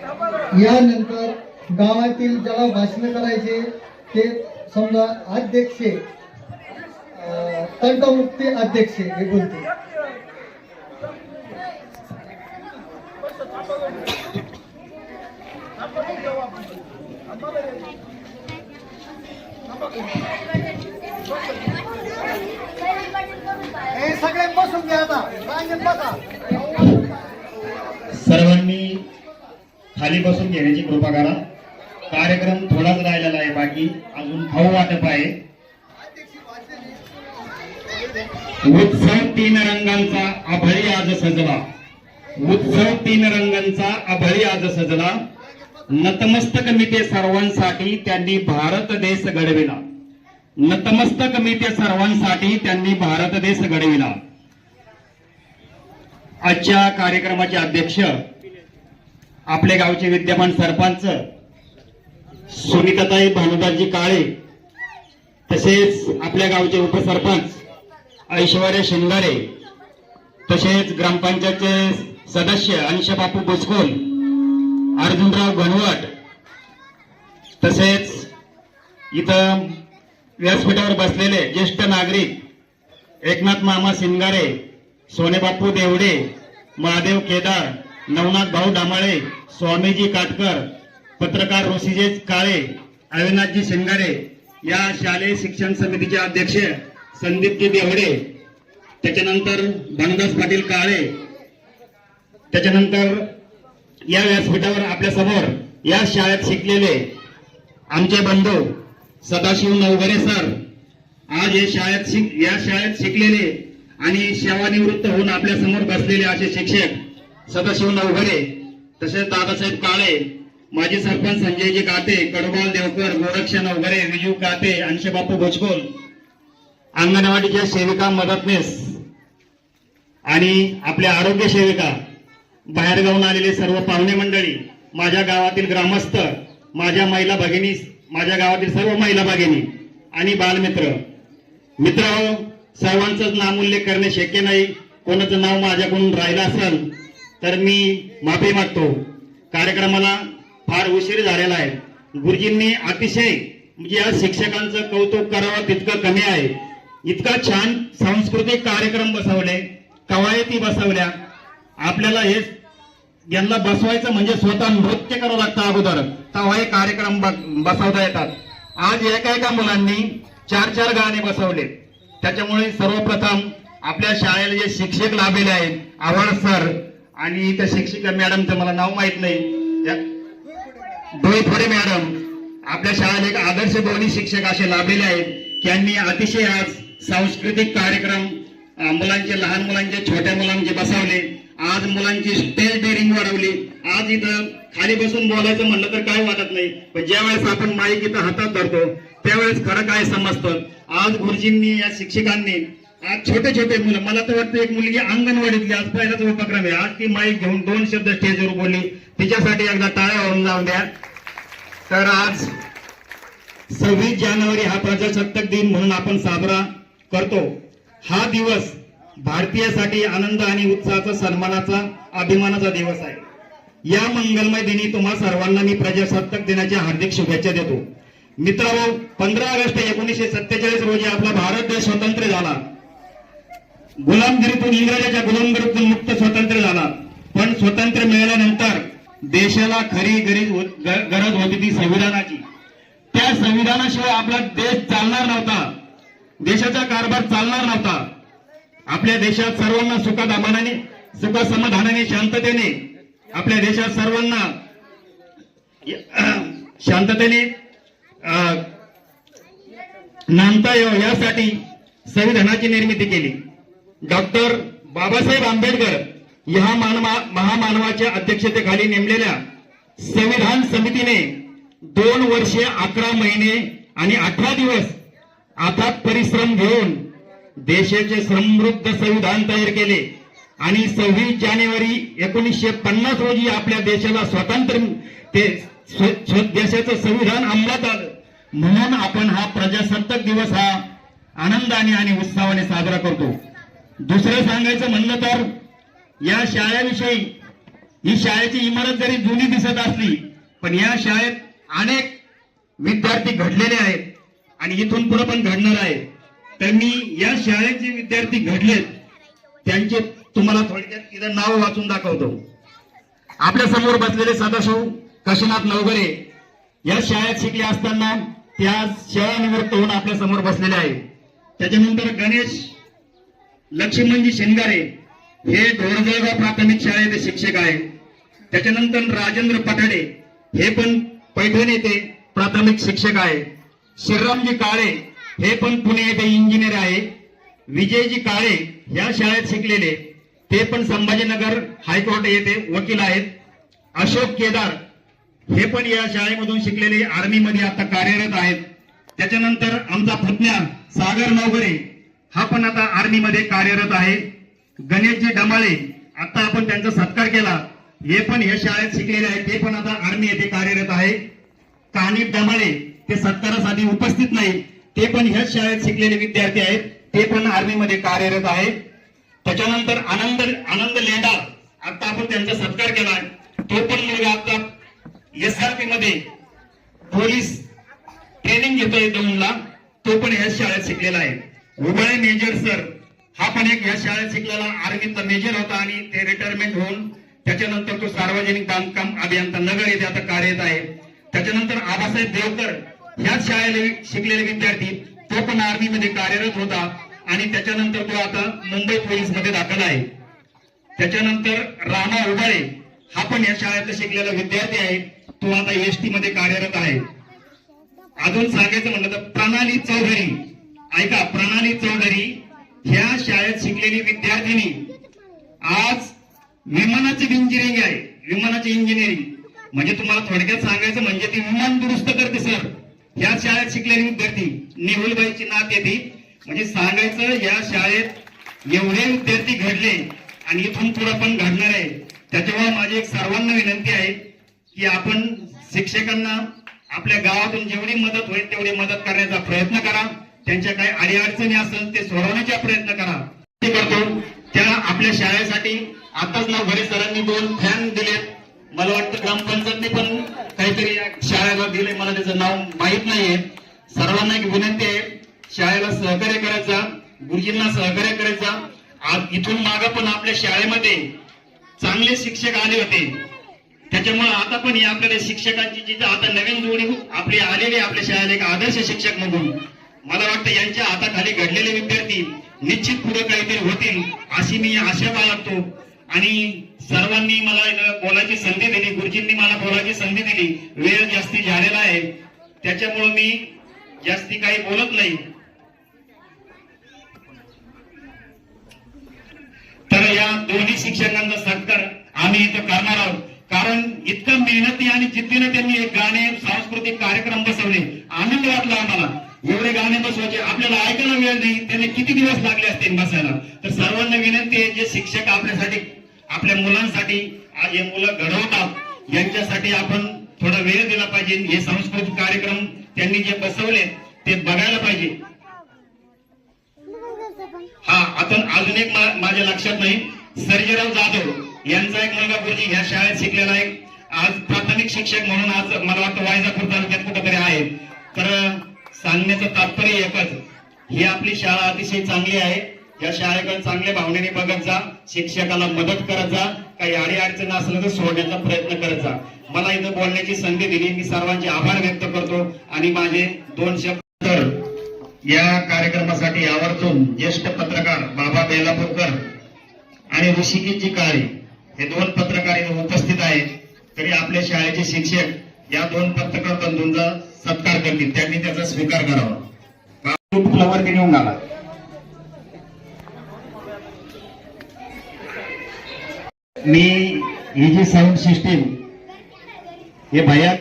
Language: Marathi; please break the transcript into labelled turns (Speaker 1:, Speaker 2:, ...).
Speaker 1: यानंतर गावातील ज्याला भाषण करायचे ते समजा अध्यक्ष तंटमुक्ती अध्यक्ष हे बोलते. सगळे बसून घ्या आता,
Speaker 2: सर्वांनी खाली बसून घेण्याची कृपा करा. कार्यक्रम थोडाच राहिलेला आहे, बाकी अजून खाऊ वाटप आहे. उत्सव तीन रंगांचा आभळी आज सजला. उत्सव तीन रंगांचा आभळी आज सजला. नतमस्तक मी ते सर्वांसाठी त्यांनी भारत देश घडविला. नतमस्तक मी ते सर्वांसाठी त्यांनी भारत देश घडविला. आजच्या कार्यक्रमाचे अध्यक्ष आपले गावचे विद्यमान सरपंच सुनीताताई भानुदासजी काळे, तसेच आपल्या गावचे उपसरपंच ऐश्वर्या शिंगारे, तसेच ग्रामपंचायतचे सदस्य अंशबापू बुचकोल, अर्जुनराव गणवट, तसेच इथं व्यासपीठावर बसलेले ज्येष्ठ नागरिक एकनाथ मामा शिंगारे, सोनेबापू देवडे, महादेव केदार, नवनाथ भाऊ डामाळे, स्वामीजी काटकर, पत्रकार ऋषिजेश काळे, अविनाथजी शिंगारे, या शालेय शिक्षण समितीचे अध्यक्ष संदीपजी देवडे, त्याच्यानंतर भानुदास पाटील काळे, त्याच्यानंतर या व्यासपीठावर आपल्या समोर या शाळेत शिकलेले आमचे बंधू सदाशिव नवघरे सर, आज या शाळेत शिकलेले आणि सेवानिवृत्त होऊन आपल्या समोर बसलेले असे शिक्षक सदाशिव नवघरे, तसेच दादासाहेब काळे, माजी सरपंच संजयजी काते, कडबाल देवकर, गोरक्ष नवघरे, विजू काते, अंशबापू भोजकोल, अंगणवाडीच्या सेविका मदतनीस आणि आपल्या आरोग्य सेविका, बाहेरगावून आलेले सर्व पाहुणे मंडळी, माझ्या गावातील ग्रामस्थ, माझ्या महिला भगिनी, माझ्या गावातील सर्व महिला भगिनी आणि बालमित्र मित्र, सर्वांचंच नामोल्लेख करणे शक्य नाही. कोणाचं नाव माझ्याकडून राहिलं असेल तर मी माफी मागतो. कार्यक्रमाला फार उशीर झालेला आहे. गुरुजींनी अतिशय म्हणजे या शिक्षकांचं कौतुक करावं तितकं कमी आहे. इतका छान सांस्कृतिक कार्यक्रम बसवले, कवायती बसवल्या. आपल्याला हे यांना बसवायचं म्हणजे स्वतः नृत्य करावं लागतं अगोदर, तेव्हा हे कार्यक्रम बसवता येतात. आज एका मुलांनी 4 गाणे बसवले. त्याच्यामुळे सर्वप्रथम आपल्या शाळेला जे शिक्षक लाभलेले आहेत आव्हाड सर आणि त्या शिक्षिका मॅडमचं मला नाव माहित नाही, डोईफोडे मॅडम, आपल्या शाळेला एक आदर्श दोन्ही शिक्षक असे लाभलेले आहेत. त्यांनी अतिशय आज सांस्कृतिक कार्यक्रम मुलांचे, लहान मुलांचे, छोट्या मुलांचे बसवले. आज मुलांची स्टेज डेअरिंग वाढवली. आज इथं खाली बसून बोलायचं म्हणलं तर काय वाटत नाही, पण ज्यावेळेस आपण माईक इथं हातात धरतो त्यावेळेस खरं काय समजतं. आज गुरुजींनी, या शिक्षकांनी आज छोटे छोटे मुलं, मला तर वाटतं एक मुलगी अंगणवाडीतली, आज पहिलाच उपक्रम आहे, आज ती माईक घेऊन 2 शब्द स्टेजवर बोलली. तिच्यासाठी एकदा टाळ्या होऊन जाऊन द्या. तर आज 26 जानेवारी हा प्रजासत्ताक दिन म्हणून आपण साजरा करतो. हा दिवस भारतीयासाठी आनंद आणि उत्साहाचा, सन्मानाचा, अभिमानाचा दिवस आहे. या मंगलमय दिनी तुम्हा सर्वांना मी प्रजासत्ताक दिनाच्या हार्दिक शुभेच्छा देतो. मित्रांनो, 15 ऑगस्ट 1947 रोजी आपला भारत देश स्वतंत्र झाला. गुलामगिरीतून, इंग्रजाच्या गुलामगिरीतून मुक्त स्वतंत्र झाला. पण स्वतंत्र मिळाल्यानंतर देशाला खरी गरज होती ती संविधानाची. त्या संविधानाशिवाय आपला देश चालणार नव्हता, देशाचा कारभार चालणार नव्हता. आपल्या देशात सर्वांना सुखसमाधानाने, शांततेने, आपल्या देशात सर्वांना शांततेने नांदता यावं यासाठी संविधानाची निर्मिती केली. डॉक्टर बाबासाहेब आंबेडकर या महामानवाच्या अध्यक्षतेखाली नेमलेल्या संविधान समितीने 2 वर्षे 11 महिने आणि 18 दिवस अथक परिश्रम घेऊन देशाचे समृद्ध संविधान तयार केले आणि 26 जानेवारी 1950 रोजी आपल्या देशाला स्वातंत्र्य, ते देशाचं संविधान अंमलात आलं. म्हणून आपण हा प्रजासत्ताक दिवस हा आनंदाने आणि उत्साहाने साजरा करतो. दुसरं सांगायचं म्हणलं तर या शाळेविषयी ही शाळेची इमारत जरी जुनी दिसत असली पण या शाळेत अनेक विद्यार्थी घडलेले आहेत आणि इथून पुढे पण घडणार आहे. तर मी या शाळेत जे विद्यार्थी घडलेत त्यांचे तुम्हाला थोडक्यात इथं नाव वाचून दाखवतो. आपल्या समोर बसलेले सदाशिव काशीनाथ नवघरे या शाळेत शिकले असताना त्या शाळा निवृत्त होऊन आपल्या समोर बसलेले आहे. त्याच्यानंतर गणेश लक्ष्मणजी शेंगारे हे ढोरजळगाव प्राथमिक शाळेचे शिक्षक आहेत. त्याच्यानंतर राजेंद्र पठाडे हे पण पैठण येथे प्राथमिक शिक्षक आहे. श्रीरामजी काळे हे पण पुणे येथे इंजिनियर आहे. विजयजी काळे या शाळेत शिकलेले ते पण संभाजीनगर हायकोर्ट येथे वकील आहेत. अशोक केदार हे पण या शाळेमधून शिकलेले आर्मीमध्ये आता कार्यरत आहेत. त्याच्यानंतर आमचा पुतण्या सागर नवघरे हा पण आता आर्मीमध्ये कार्यरत आहे. गणेशजी डमाळे आता आपण त्यांचा सत्कार केला हे पण या शाळेत शिकलेले आहेत ते पण आता आर्मी येथे कार्यरत आहे. कानिफ डमाळे ते सत्कारासाठी उपस्थित नाही ते पण ह्याच शाळेत शिकलेले विद्यार्थी आहेत ते पण आर्मीमध्ये कार्यरत आहे. त्याच्यानंतर आनंद लेंडा आता आपण त्यांचा सत्कार केला तो पण मुलगा आता SRP मध्ये पोलीस ट्रेनिंग घेतोय दौंडला तो पण ह्याच शाळेत शिकलेला आहे. उबळे मेजर सर हा पण एक ह्या शाळेत शिकलेला आर्मीचा मेजर होता आणि ते रिटायरमेंट होऊन त्याच्यानंतर तो सार्वजनिक बांधकाम अभियंता नगर येथे आता कार्यरत आहे. त्याच्यानंतर आबासाहेब देवकर ह्याच शाळेला शिकलेले विद्यार्थी तो पण आर्मीमध्ये कार्यरत होता आणि त्याच्यानंतर तो आता मुंबई पोलीसमध्ये दाखल आहे. त्याच्यानंतर रामा उबाळे हा पण या शाळेत शिकलेला विद्यार्थी आहे तो आता ST मध्ये कार्यरत आहे. अजून सांगायचं म्हणलं तर प्रणाली चौधरी ऐका प्रणाली चौधरी ह्या शाळेत शिकलेली विद्यार्थिनी आज विमानाची इंजिनिअरिंग आहे. विमानाची इंजिनिअरिंग म्हणजे तुम्हाला थोडक्यात सांगायचं म्हणजे ती विमान दुरुस्त करते सर. ह्या शाळेत शिकलेली विद्यार्थी नेहुलबाईची नात येते म्हणजे सांगायचं या शाळेत एवढे विद्यार्थी घडले आणि इथून पुढे पण घडणार आहे. त्याच्यामुळे माझी एक सर्वांना विनंती आहे की आपण शिक्षकांना आपल्या गावातून जेवढी मदत होईल तेवढी मदत करण्याचा प्रयत्न करा. त्यांच्या काही अडीअडचणी असेल ते सोडवण्याचा प्रयत्न करा. ते करतो त्या आपल्या शाळेसाठी आताच नवघरे सरांनी 2 फॅन दिलेत. मला वाटतं ग्रामपंचायतने पण काहीतरी शाळेला दिले मला त्याचं नाव माहित नाहीये. सर्वांना एक विनंती आहे शाळेला सहकार्य करायचा गुरुजींना सहकार्य करायचा. आज इथून मागे पण आपल्या शाळेमध्ये चांगले शिक्षक आले होते त्याच्यामुळे आता पण ही आपल्याला शिक्षकांची जिथे आता नवीन जोडी आपली आलेली आपल्या शाळेला एक आदर्श शिक्षक म्हणून मला वाटतं यांच्या हाताखाली घडलेले विद्यार्थी निश्चित पुढे काहीतरी होतील अशी मी आशा बाळगतो. आणि सर्वांनी मला बोलायची संधी दिली गुरुजींनी मला बोलायची संधी दिली. वेळ जास्ती झालेला आहे त्याच्यामुळे मी जास्ती काही बोलत नाही. तर या दोन्ही शिक्षकांचा सत्कार आम्ही इथं करणार आहोत कारण इतकं मेहनती आणि जिद्दीनं त्यांनी एक गाणे सांस्कृतिक कार्यक्रम बसवले. आनंद वाटला आम्हाला. एवढे गाणे बसवायचे आपल्याला ऐकायला वेळ नाही त्यांनी किती दिवस लागले असतील बसायला. तर सर्वांना विनंती आहे जे शिक्षक आपल्यासाठी आपल्या मुलांसाठी आज हे मुलं घडवतात यांच्यासाठी आपण थोडा वेळ दिला पाहिजे. हे सांस्कृतिक कार्यक्रम त्यांनी जे बसवले ते बघायला पाहिजे. हा आता अजून एक माझ्या लक्षात नाही सर्जेराव जाधव यांचा एक मुलगा गुरुजी ह्या शाळेत शिकलेला आहे. आज प्राथमिक शिक्षक म्हणून आज मला वाटतं वायजापूर तालुक्यात कुठेतरी आहे. तर सांगण्याचं तात्पर्य एकच ही आपली शाळा अतिशय चांगली आहे. या शाळेकडे चांगल्या भावनेने बघत जा. शिक्षकाला मदत करत जा. काही अडीअडचण असलं तर सोडण्याचा प्रयत्न करत जा. मला इथं बोलण्याची संधी दिली मी सर्वांचे आभार व्यक्त करतो आणि माझे 2 शब्द या कार्यक्रमासाठी आवर्जून ज्येष्ठ पत्रकार बाबा बेलापूरकर आणि ऋषिकेशजी काळे हे 2 पत्रकार इथे उपस्थित आहेत. तरी आपल्या शाळेचे शिक्षक या 2 पत्रकार बंधूंचा सत्कार करतील त्यांनी त्याचा स्वीकार करावा. फ्लॉवर घेऊन आला. मी ही जी साऊंड सिस्टीम हे भैया